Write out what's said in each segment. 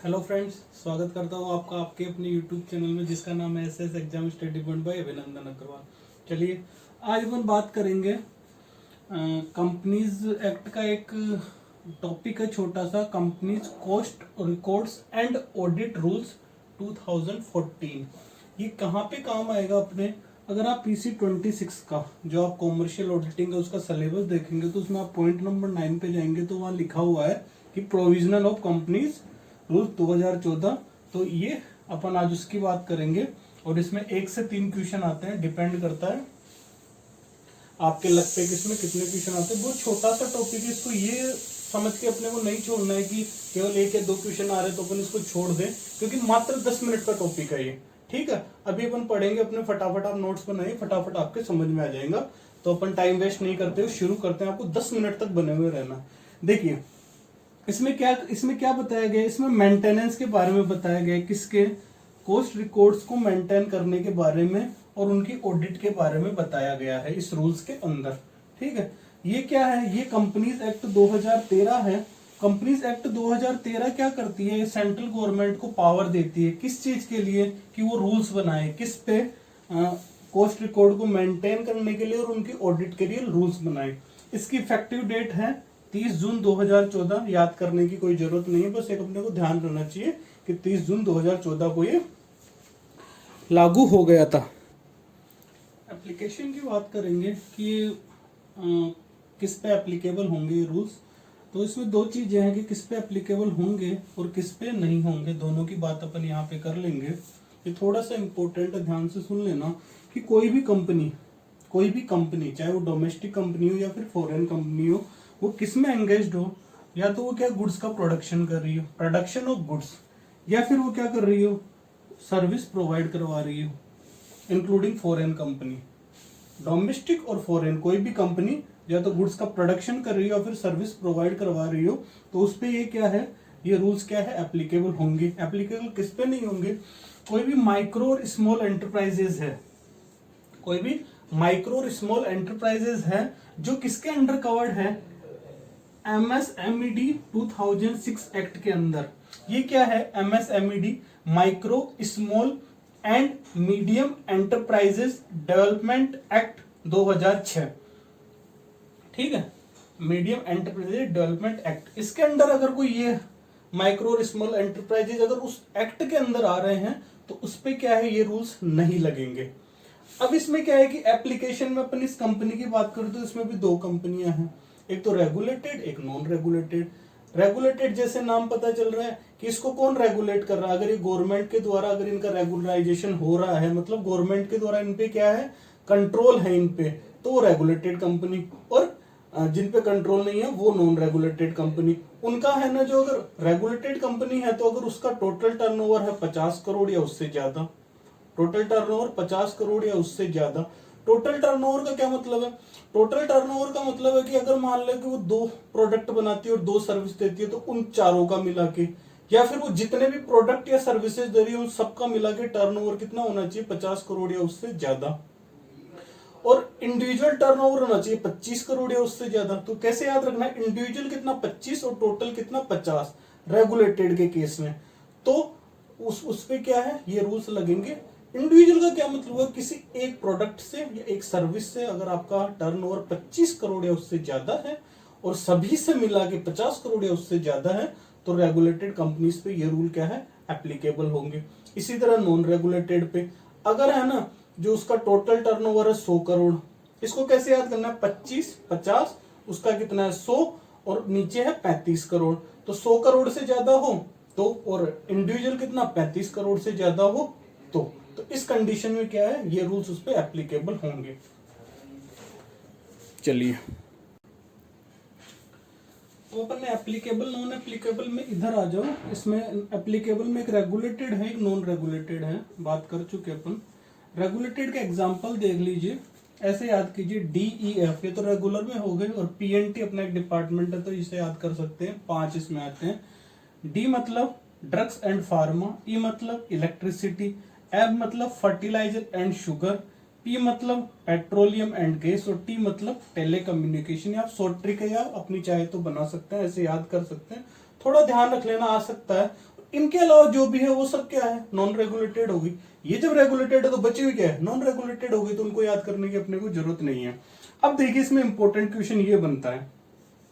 Hello friends, स्वागत करता हूँ आपका आपके अपने यूट्यूब चैनल में जिसका नाम है SS exam study point by अभिनंदन अग्रवाल। चलिए आज अपन बात करेंगे कंपनीज एक्ट का एक टॉपिक है छोटा सा, companies cost records and audit rules 2014। ये कहाँ पे काम आएगा अपने? अगर आप पीसी 26 का जो आप कॉमर्शियल ऑडिटिंग है उसका सिलेबस देखेंगे तो उसमें आप पॉइंट नंबर 9 पे जाएंगे तो वहाँ लिखा हुआ है कि प्रोविजनल ऑफ कंपनीज रूल 2014। तो ये अपन आज उसकी बात करेंगे और इसमें 1 से 3 क्वेश्चन आते हैं, डिपेंड करता है आपके लक पे किसमें कितने क्वेश्चन आते हैं। बहुत छोटा सा टॉपिक है, इसको ये समझ के अपने को नहीं छोड़ना है कि केवल 1 या 2 क्वेश्चन आ रहे हैं तो अपन इसको छोड़ दें, क्योंकि मात्र 10 मिनट का टॉपिक है ये। ठीक है, अभी अपन पढ़ेंगे अपने, फटाफट आप नोट्स बनाइए, फटाफट आपके समझ में आ जाएगा। तो अपन टाइम वेस्ट नहीं करते हुए शुरू करते हैं, आपको 10 मिनट तक बने हुए रहना। देखिए इसमें क्या बताया गया है? इसमें मेंटेनेंस के बारे में बताया गया है, किसके? कॉस्ट रिकॉर्ड्स को मेंटेन करने के बारे में और उनकी ऑडिट के बारे में बताया गया है इस रूल्स के अंदर। ठीक है, ये क्या है? ये कंपनीज एक्ट 2013 है। कंपनीज एक्ट 2013 क्या करती है? सेंट्रल गवर्नमेंट को पावर देती है किस चीज के लिए? कि वो रूल्स बनाए किस पे? कॉस्ट रिकॉर्ड को मेंटेन करने के लिए और उनकी ऑडिट के लिए रूल्स बनाए। इसकी इफेक्टिव डेट है 30 जून 2014। याद करने की कोई जरूरत नहीं है, बस एक अपने को ध्यान रखना चाहिए कि 30 जून 2014 को ये लागू हो गया था। एप्लीकेशन की बात करेंगे कि ये किस पे एप्लीकेबल होंगे ये रूल्स। तो इसमें दो चीजें हैं कि किस पे एप्लीकेबल होंगे और किस पे नहीं होंगे, दोनों की बात अपन यहाँ पे कर लेंगे। ये थोड़ा सा इंपॉर्टेंट है, ध्यान से सुन लेना कि कोई भी कंपनी चाहे वो डोमेस्टिक कंपनी हो या फिर फॉरेन कंपनी हो, वो किस में एंगेज्ड हो, या तो वो क्या गुड्स का प्रोडक्शन कर रही हो, प्रोडक्शन ऑफ गुड्स, या फिर वो क्या कर रही हो, सर्विस प्रोवाइड करवा रही हो, इंक्लूडिंग फॉरेन कंपनी। डोमेस्टिक और फॉरेन कोई भी कंपनी या तो गुड्स का प्रोडक्शन कर रही हो या फिर सर्विस प्रोवाइड करवा रही हो, तो उस पे ये क्या है, ये रूल्स क्या है, एप्लीकेबल होंगे। एप्लीकेबल किस पे नहीं होंगे? कोई भी माइक्रो और स्मॉल एंटरप्राइजेस है, कोई भी माइक्रो और स्मॉल एंटरप्राइजेस है जो किसके अंडर कवर्ड है? MSMED 2006 एक्ट के अंदर। ये क्या है? MSMED micro small and medium enterprises development act 2006। ठीक है, मीडियम एंटरप्राइजेस डेवलपमेंट एक्ट, इसके अंदर अगर कोई ये माइक्रो और स्मॉल एंटरप्राइजेस अगर उस एक्ट के अंदर आ रहे हैं तो उस पे क्या है, ये रूल्स नहीं लगेंगे। अब इसमें क्या है कि एप्लीकेशन में अपन इस कंपनी की बात करें तो इसमें भी दो कंपनियां हैं, एक तो रेगुलेटेड एक नॉन रेगुलेटेड। रेगुलेटेड जैसे नाम पता चल रहा है कि इसको कौन रेगुलेट कर रहा है? अगर ये गवर्नमेंट के द्वारा अगर इनका रेगुलराइजेशन हो रहा है, मतलब गवर्नमेंट के द्वारा इन पे क्या है, कंट्रोल है इन पे, तो वो रेगुलेटेड कंपनी। और जिन पे कंट्रोल नहीं है वो नॉन रेगुलेटेड कंपनी। उनका है ना, जो अगर रेगुलेटेड कंपनी है तो अगर उसका टोटल टर्नओवर है 50 करोड़ या उससे ज्यादा, टोटल टर्नओवर 50 करोड़ या उससे ज्यादा। टोटल टर्नओवर का क्या मतलब है? टोटल टर्नओवर का मतलब है कि अगर मान ले कि वो 2 प्रोडक्ट बनाती है और 2 सर्विस देती है तो उन चारों का मिला के, या फिर वो जितने भी प्रोडक्ट या सर्विसेज दे रही है उन सबका मिला के टर्नओवर कितना होना चाहिए? 50 करोड़ या उससे ज्यादा। और इंडिविजुअल टर्नओवर होना चाहिए 25 करोड़ या उससे ज्यादा। तो कैसे याद रखना है? इंडिविजुअल कितना? 25 और टोटल कितना? 50 रेगुलेटेड के केस में। तो उस पे क्या है, ये रूल्स लगेंगे। इंडिविजुअल का क्या मतलब है? किसी एक प्रोडक्ट से या एक सर्विस से अगर आपका टर्नओवर 25 करोड़ या उससे ज्यादा है और सभी से मिला के 50 करोड़ या उससे ज्यादा है तो रेगुलेटेड कंपनीज पे ये रूल क्या है, एप्लीकेबल होंगे। इसी तरह नॉन रेगुलेटेड पे अगर है ना, जो उसका टोटल टर्नओवर है 100 करोड़, इसको कैसे याद करना है? 25 50 उसका कितना है 100 और नीचे है 35 करोड़। तो 100 करोड़ से ज्यादा हो तो, और इंडिविजुअल कितना 35 करोड़ से ज्यादा हो तो इस कंडीशन में क्या है, ये रूल्स उस पे एप्लीकेबल होंगे। चलिए तो अपन एप्लीकेबल नॉन एप्लीकेबल में इधर आ जाओ। इसमें एप्लीकेबल में एक रेगुलेटेड है एक नॉन रेगुलेटेड है, बात कर चुके अपन। रेगुलेटेड का एग्जांपल देख लीजिए, ऐसे याद कीजिए DEF, ये तो रेगुलर में हो गए, और PNT अपना एक डिपार्टमेंट है तो इसे याद कर सकते हैं, 5 इसमें आते हैं। D मतलब ड्रग्स एंड फार्मा, E मतलब इलेक्ट्रिसिटी, F मतलब फर्टिलाइजर एंड शुगर, P मतलब पेट्रोलियम एंड गैस और T मतलब टेलीकम्युनिकेशन। आप शॉर्ट ट्रिक है, या अपनी चाहे तो बना सकते हैं, ऐसे याद कर सकते हैं। थोड़ा ध्यान रख लेना आ सकता है। इनके अलावा जो भी है वो सब क्या है, नॉन रेगुलेटेड होगी। ये जब रेगुलेटेड है तो बची हुई क्या है, नॉन रेगुलेटेड होगी, तो उनको याद करने की अपने को जरूरत नहीं है। अब देखिए इसमें इंपॉर्टेंट क्वेश्चन ये बनता है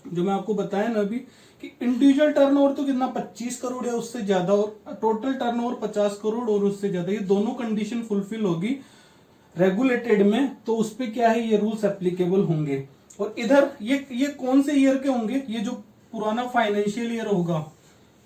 जो मैं आपको बताया ना अभी, कि इंडिविजुअल टर्नओवर तो कितना 25 करोड़ या उससे ज्यादा, और टोटल टर्नओवर 50 करोड़ और उससे ज्यादा, ये दोनों कंडीशन फुलफिल होगी रेगुलेटेड में, तो उस पे क्या है, ये रूल्स एप्लीकेबल होंगे। और इधर ये कौन से ईयर के होंगे, ये जो पुराना फाइनेंशियल ईयर होगा,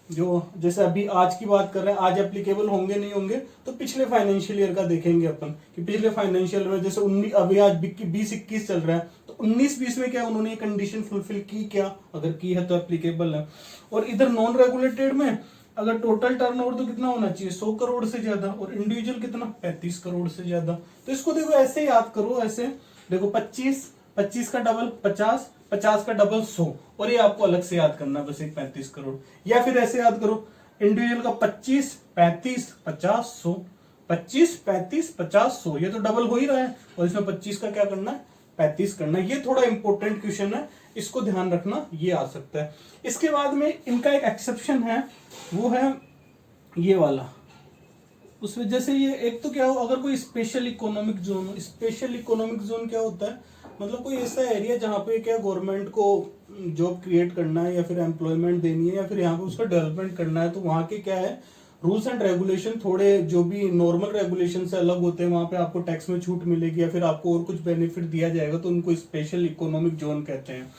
जो जैसे अभी आज की बात कर रहे हैं, आज एप्लीकेबल होंगे नहीं होंगे, तो पिछले फाइनेंशियल ईयर का देखेंगे अपन कि पिछले फाइनेंशियल में जैसे 19, अभी आज 20-21 चल रहा है, तो 19-20 में क्या उन्होंने ये कंडीशन फुलफिल की क्या, अगर की है तो एप्लीकेबल है। और इधर नॉन रेगुलेटेड में अगर टोटल टर्नओवर तो कितना होना चाहिए, 100 करोड़ से ज्यादा, और इंडिविजुअल कितना 35 करोड़ से ज्यादा। तो इसको देखो ऐसे याद करो, ऐसे देखो 25 का डबल 50, 50 का डबल 100, और ये आपको अलग से याद करना बस एक 35 करोड़। या फिर ऐसे याद करो, इंडिविजुअल का 25, 35, 50, 100, 25, 35, 50, 100, ये तो डबल हो ही रहा है, और इसमें 25 का क्या करना है, 35 करना है। ये थोड़ा इंपॉर्टेंट क्वेश्चन है, इसको ध्यान रखना, ये आ सकता है। इसके बाद में इनका एक एक्सेप्शन है, वो है ये वाला। उस वजह से ये एक तो क्या हो, अगर कोई special economic zone, special economic zone क्या होता है, मतलब कोई ऐसा एरिया जहाँ पे क्या गवर्नमेंट को जॉब क्रिएट करना है या फिर एम्प्लॉयमेंट देनी है या फिर यहाँ पे उसका डेवलपमेंट करना है, तो वहाँ के क्या है रूल्स एंड रेगुलेशन थोड़े जो भी नॉर्मल रेगुलेशन से अलग होते हैं। वहाँ पे आपको टैक्स में छूट मिलेगी या फिर आपको और कुछ बेनिफिट दिया जाएगा, तो उनको स्पेशल इकोनॉमिक जोन कहते हैं।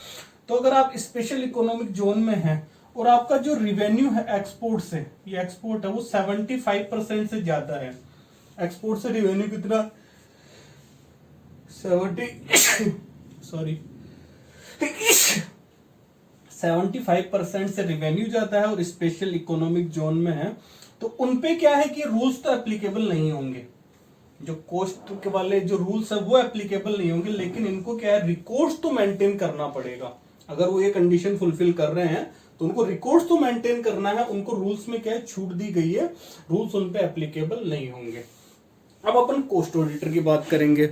तो अगर आप स्पेशल इकोनॉमिक जोन में हैं और आपका जो रिवेन्यू है एक्सपोर्ट से, ये एक्सपोर्ट है वो 75% से ज्यादा है, एक्सपोर्ट से रिवेन्यू कितना 75% से रिवेन्यू जाता है और स्पेशल इकोनॉमिक जोन में है, तो उनपे क्या है कि रूल्स तो एप्लीकेबल नहीं होंगे, जो कोस्ट के वाले जो रूल्स है वो एप्लीकेबल नहीं होंगे, लेकिन इनको क्या है रिकॉर्ड्स तो मेंटेन करना पड़ेगा। अगर वो ये कंडीशन फुलफिल कर रहे हैं तो उनको रिकॉर्ड्स तो मेंटेन करना है, उनको रूल्स में क्या है छूट दी गई है, रूल्स उन पे एप्लीकेबल नहीं होंगे। अब अपन कोस्ट ऑडिटर की बात करेंगे।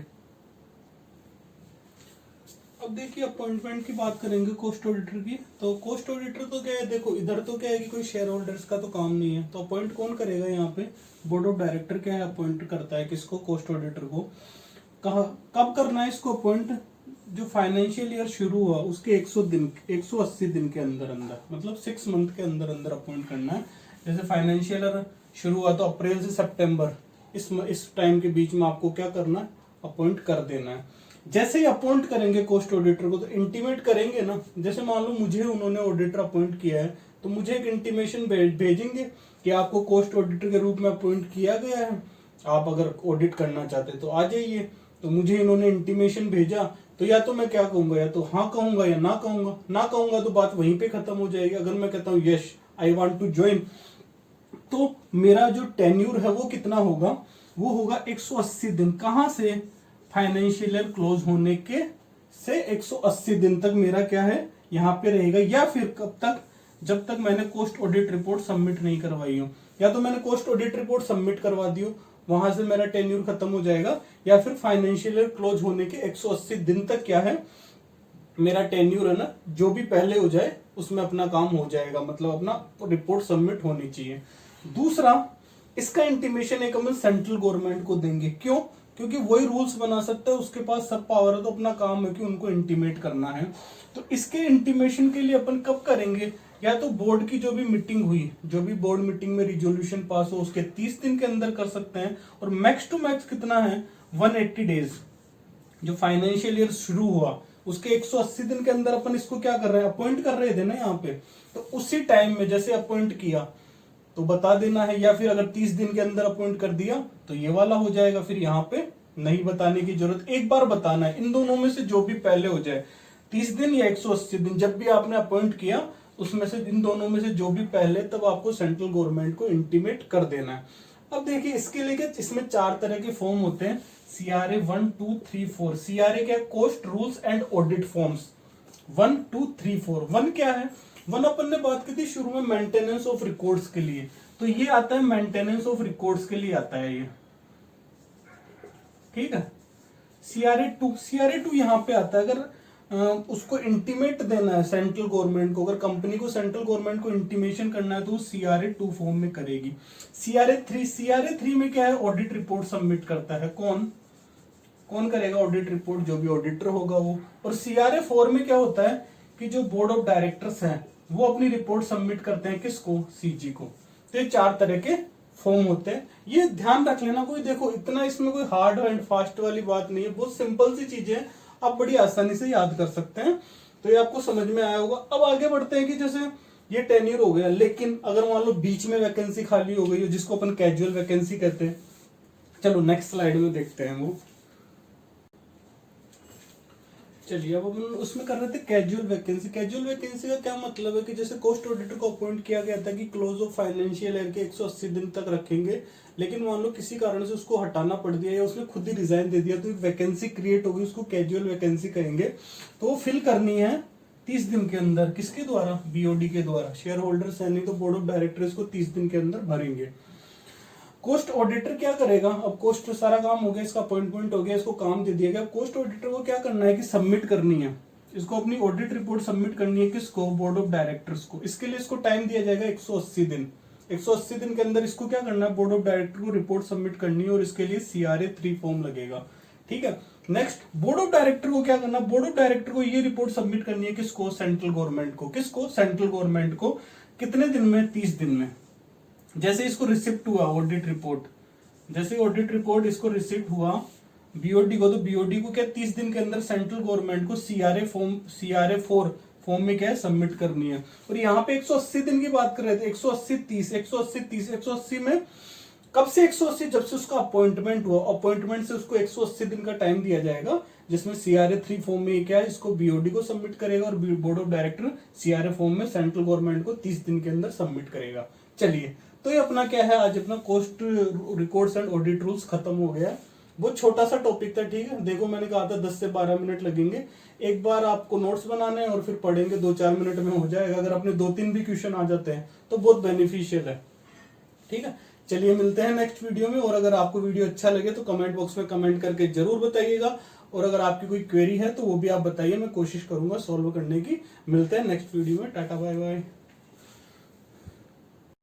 अब देखिए अपॉइंटमेंट की बात करेंगे कोस्ट ऑडिटर की। तो कोस्ट ऑडिटर तो क्या है, देखो इधर तो क्या है कि कोई शेयर होल्डर्स का तो काम नहीं है, तो अपॉइंट कौन करेगा, यहाँ पे बोर्ड ऑफ डायरेक्टर क्या है अपॉइंट करता है किसको, कोस्ट ऑडिटर को। कहा कब करना है इसको अपॉइंट, जो फाइनेंशियल ईयर शुरू हुआ उसके 180 दिन के अंदर अंदर, मतलब 6 मंथ के अंदर अंदर अपॉइंट करना है। जैसे फाइनेंशियल ईयर शुरू हुआ तो अप्रैल से सितंबर, इस टाइम के बीच में आपको क्या करना है, अपॉइंट कर देना है। जैसे ही अपॉइंट करेंगे कोस्ट ऑडिटर को तो इंटीमेट करेंगे ना, जैसे मान लो मुझे उन्होंने ऑडिटर अपॉइंट किया है तो मुझे एक इंटीमेशन भेजेंगे कि आपको कोस्ट ऑडिटर के रूप में अपॉइंट किया गया है, आप अगर ऑडिट करना चाहते तो आ जाइए। तो मुझे इन्होंने इंटीमेशन भेजा, तो या तो मैं क्या कहूंगा, या तो हाँ कहूंगा या ना कहूंगा। ना कहूंगा तो बात वहीं पे खत्म हो जाएगी। अगर मैं कहता हूँ yes I want to join, तो मेरा जो टेन्यूर है वो कितना होगा, वो होगा 180 दिन। कहां से, फाइनेंशियल ईयर क्लोज होने के से 180 दिन तक मेरा क्या है यहाँ पे रहेगा। या फिर कब तक, जब तक मैंने कोस्ट ऑडिट रिपोर्ट सबमिट नहीं करवाई हो, या तो मैंने कोस्ट ऑडिट रिपोर्ट सबमिट करवा दी हो, वहां से मेरा टेन्यूर खत्म हो जाएगा, या फिर फाइनेंशियल ईयर क्लोज होने के 180 दिन तक क्या है मेरा टेन्यूर है ना, जो भी पहले हो जाए उसमें अपना काम हो जाएगा, मतलब अपना रिपोर्ट सबमिट होनी चाहिए। दूसरा, इसका इंटीमेशन एक हम सेंट्रल गवर्नमेंट को देंगे। क्यों, क्योंकि वही रूल्स बना सकता है, उसके पास सब पावर है, तो अपना काम है कि उनको इंटीमेट करना है। तो इसके इंटीमेशन के लिए अपन कब करेंगे, या तो बोर्ड की जो भी मीटिंग हुई, जो भी बोर्ड मीटिंग में रिजोल्यूशन पास हो उसके 30 दिन के अंदर कर सकते हैं, और मैक्स टू मैक्स कितना है 180 डेज। जो फाइनेंशियल ईयर शुरू हुआ उसके 180 दिन के अंदर अपन इसको क्या कर रहे हैं, अपॉइंट कर रहे थे ना यहाँ पे, तो उसी टाइम में जैसे अपॉइंट किया तो बता देना है, या फिर अगर 30 दिन के अंदर अपॉइंट कर दिया तो ये वाला हो जाएगा, फिर यहाँ पे नहीं बताने की जरूरत, एक बार बताना है। इन दोनों में से जो भी पहले हो जाए, 30 दिन या 180 दिन, जब भी आपने अपॉइंट किया उसमें से इन दोनों में से जो भी पहले, तब आपको सेंट्रल गवर्नमेंट को इंटीमेट कर देना है। अब देखिए इसके लिए इसमें 4 तरह के फॉर्म होते हैं, CRA 1, 2, 3, 4। CRA क्या है, cost rules and audit forms 1, 2, 3, 4। 1 क्या है, 1 अपन ने बात की थी शुरू में मेंटेनेंस ऑफ रिकॉर्ड्स के लिए, तो ये आता है मेंटेनेंस ऑफ रिकॉर्ड्स के लिए आता है ये, ठीक है। CRA 2 यहाँ पे आता है, अगर उसको इंटीमेट देना है सेंट्रल गवर्नमेंट को। अगर कंपनी को सेंट्रल गवर्नमेंट को इंटीमेशन करना है तो CRA 2 फॉर्म में करेगी। CRA 3 में क्या है, ऑडिट रिपोर्ट सबमिट करता है। कौन कौन करेगा ऑडिट रिपोर्ट, जो भी ऑडिटर होगा वो। और CRA 4 में क्या होता है कि जो बोर्ड ऑफ डायरेक्टर्स हैं वो अपनी रिपोर्ट सबमिट करते हैं किसको, CG को। तो ये 4 तरह के फॉर्म होते हैं, ये ध्यान रख लेना। कोई देखो इतना इसमें कोई हार्ड एंड फास्ट वाली बात नहीं है, बहुत सिंपल सी चीजें हैं, आप बड़ी आसानी से याद कर सकते हैं। तो ये आपको समझ में आया होगा। अब आगे बढ़ते हैं कि जैसे ये टेन्योर हो गया, लेकिन अगर मान लो बीच में वैकेंसी खाली हो गई हो, जिसको अपन कैजुअल वैकेंसी कहते हैं। चलो नेक्स्ट स्लाइड में देखते हैं वो। चलिए अब अपन उसमें कर रहे थे कैजुअल वैकेंसी। कैजुअल वैकेंसी का क्या मतलब है कि जैसे कोस्ट ऑडिटर को अपॉइंट किया गया था कि क्लोज ऑफ फाइनेंशियल ईयर के 180 दिन तक रखेंगे, लेकिन मान लो किसी कारण से उसको हटाना पड़ दिया या उसने खुद ही रिजाइन दे दिया, तो एक वैकेंसी क्रिएट होगी, उसको कैजुअल वैकेंसी कहेंगे। तो वो फिल करनी है 30 दिन के अंदर। किसके द्वारा, BOD के द्वारा। शेयर होल्डर्स है नहीं तो बोर्ड ऑफ डायरेक्टर्स को 30 दिन के अंदर भरेंगे। कोस्ट ऑडिटर क्या करेगा, अब कोस्ट सारा काम हो गया, इसका अपॉइंटमेंट हो गया, इसको काम दे दिया गया। कोस्ट ऑडिटर को क्या करना है कि सबमिट करनी है, इसको अपनी ऑडिट रिपोर्ट सबमिट करनी है किसको, बोर्ड ऑफ डायरेक्टर्स को। इसके लिए इसको टाइम दिया जाएगा 180 दिन। 180 दिन के अंदर इसको क्या करना है, बोर्ड ऑफ डायरेक्टर को रिपोर्ट सबमिट करनी है, और इसके लिए CRA 3 फॉर्म लगेगा। ठीक है। नेक्स्ट, बोर्ड ऑफ डायरेक्टर को क्या करना, बोर्ड ऑफ डायरेक्टर को ये रिपोर्ट सबमिट करनी है किसको, सेंट्रल गवर्नमेंट को। किसको, सेंट्रल गवर्नमेंट को। कितने दिन में, 30 दिन में। जैसे इसको रिसिप्ट हुआ ऑडिट रिपोर्ट, जैसे ऑडिट रिपोर्ट इसको रिसिप्ट हुआ BOD को, तो BOD को क्या 30 दिन के अंदर सेंट्रल गवर्नमेंट को CRA 4 फॉर्म में क्या है, सबमिट करनी है। और यहाँ पे 180 दिन की बात कर रहे थे, 180 30 180 30 180 में कब से 180, जब से उसका अपॉइंटमेंट हुआ। अपॉइंटमेंट से उसको 180 दिन का टाइम दिया जाएगा, जिसमें CRA 3 फॉर्म में क्या है, इसको BOD को सबमिट करेगा, और board of director CRA form में सेंट्रल गवर्नमेंट को 30 दिन के अंदर सबमिट करेगा। चलिए, तो ये अपना क्या है, आज अपना cost records and audit rules खत्म हो गया। बहुत छोटा सा टॉपिक था, ठीक है। देखो मैंने कहा था 10 से 12 मिनट लगेंगे। एक बार आपको नोट्स बनाने हैं और फिर पढ़ेंगे, 2-4 मिनट में हो जाएगा। अगर अपने 2-3 भी क्वेश्चन आ जाते हैं तो बहुत बेनिफिशियल है। ठीक है, चलिए मिलते हैं नेक्स्ट वीडियो में। और अगर आपको वीडियो अच्छा लगे तो कमेंट बॉक्स में कमेंट करके जरूर बताइएगा, और अगर आपकी कोई क्वेरी है तो वो भी आप बताइए, मैं कोशिश करूंगा सॉल्व करने की। मिलते हैं नेक्स्ट वीडियो में, टाटा बाय बाय।